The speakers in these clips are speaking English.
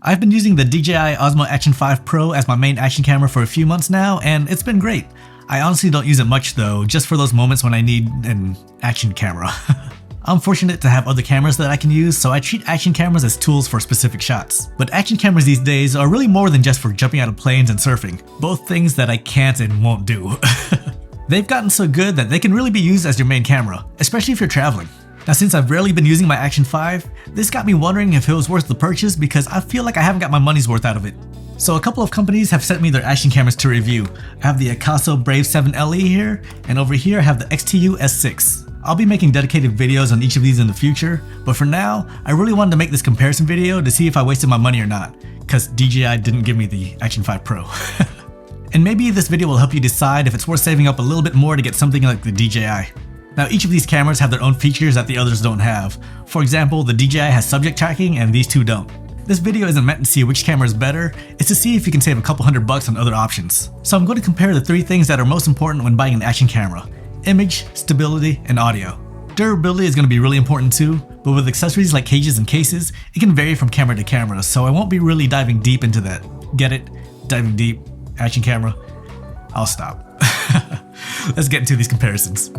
I've been using the DJI Osmo Action 5 Pro as my main action camera for a few months now, and it's been great. I honestly don't use it much though, just for those moments when I need an action camera. I'm fortunate to have other cameras that I can use, so I treat action cameras as tools for specific shots. But action cameras these days are really more than just for jumping out of planes and surfing, both things that I can't and won't do. They've gotten so good that they can really be used as your main camera, especially if you're traveling. Now, since I've rarely been using my Action 5, this got me wondering if it was worth the purchase because I feel like I haven't got my money's worth out of it. So a couple of companies have sent me their action cameras to review. I have the AUDIIO Brave 7 LE here, and over here I have the XTU S6. I'll be making dedicated videos on each of these in the future, but for now, I really wanted to make this comparison video to see if I wasted my money or not, cause DJI didn't give me the Action 5 Pro. And maybe this video will help you decide if it's worth saving up a little bit more to get something like the DJI. Now, each of these cameras have their own features that the others don't have. For example, the DJI has subject tracking and these two don't. This video isn't meant to see which camera is better, it's to see if you can save a couple $100 on other options. So I'm going to compare the three things that are most important when buying an action camera: image, stability, and audio. Durability is going to be really important too, but with accessories like cages and cases, it can vary from camera to camera, so I won't be really diving deep into that. Get it? Diving deep? Action camera? I'll stop. Let's get into these comparisons.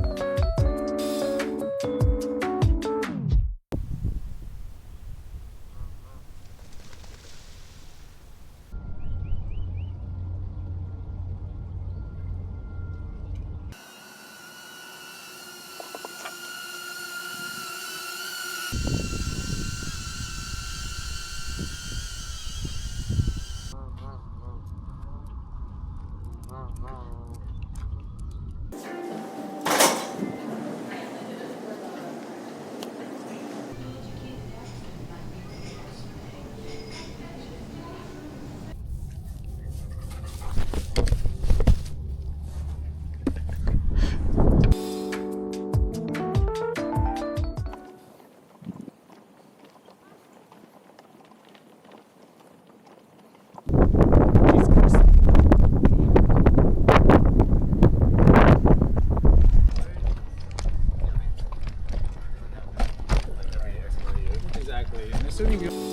Exactly. And assuming you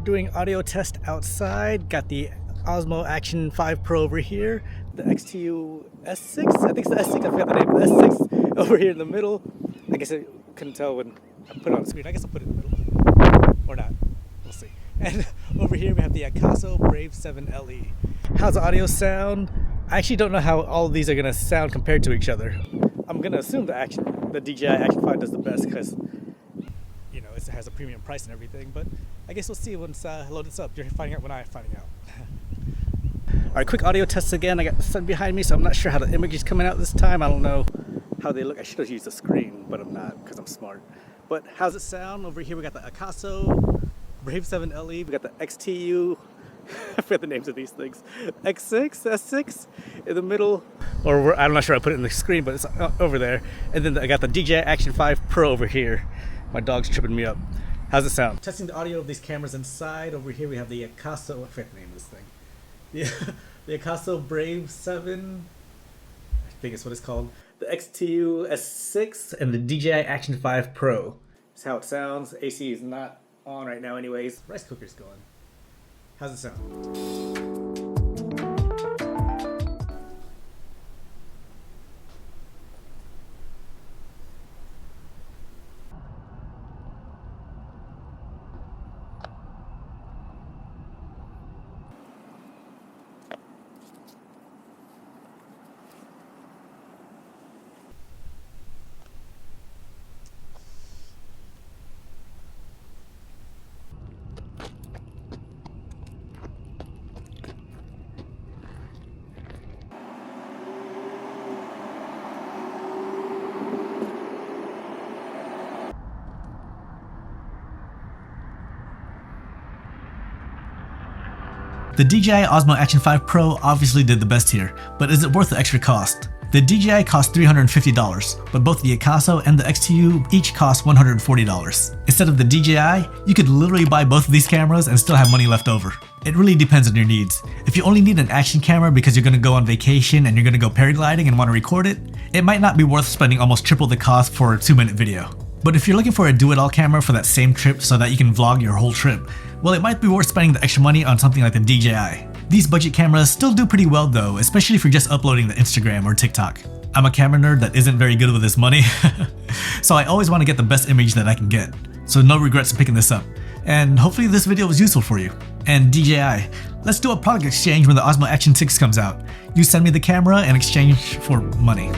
doing audio test outside. Got the Osmo Action 5 Pro over here, the XTU S6, I think it's the S6, I forgot the name of the S6 over here in the middle. I guess I couldn't tell when I put it on the screen. I guess I'll put it in the middle, or not, we'll see. And over here we have the AUDIIO Brave 7 LE. How's the audio sound? I actually don't know how all of these are gonna sound compared to each other. I'm gonna assume the DJI Action 5 does the best because it has a premium price and everything, but I guess we'll see once I load this up. You're finding out when I'm finding out. Alright, quick audio test again. I got the sun behind me, so I'm not sure how the image is coming out this time. I don't know how they look. I should have used the screen, but I'm not because I'm smart. But how's it sound? Over here we got the AUDIIO Brave 7 LE. We got the XTU, I forget the names of these things, X6, S6 in the middle. Or I'm not sure I put it in the screen, but it's over there. And then I got the DJI Action 5 Pro over here. My dog's tripping me up. How's it sound? Testing the audio of these cameras inside. Over here we have the AUDIIO, I forget the name of this thing. The AUDIIO Brave 7, I think it's what it's called. The XTU S6 and the DJI Action 5 Pro. That's how it sounds. AC is not on right now anyways. Rice cooker's going. How's it sound? The DJI Osmo Action 5 Pro obviously did the best here, but is it worth the extra cost? The DJI cost $350, but both the Akaso and the XTU each cost $140. Instead of the DJI, you could literally buy both of these cameras and still have money left over. It really depends on your needs. If you only need an action camera because you're going to go on vacation and you're going to go paragliding and want to record it, it might not be worth spending almost triple the cost for a 2-minute video. But if you're looking for a do-it-all camera for that same trip so that you can vlog your whole trip, well, it might be worth spending the extra money on something like the DJI. These budget cameras still do pretty well though, especially if you're just uploading to Instagram or TikTok. I'm a camera nerd that isn't very good with this money, so I always want to get the best image that I can get. So no regrets in picking this up. And hopefully this video was useful for you. And DJI, let's do a product exchange when the Osmo Action 6 comes out. You send me the camera in exchange for money.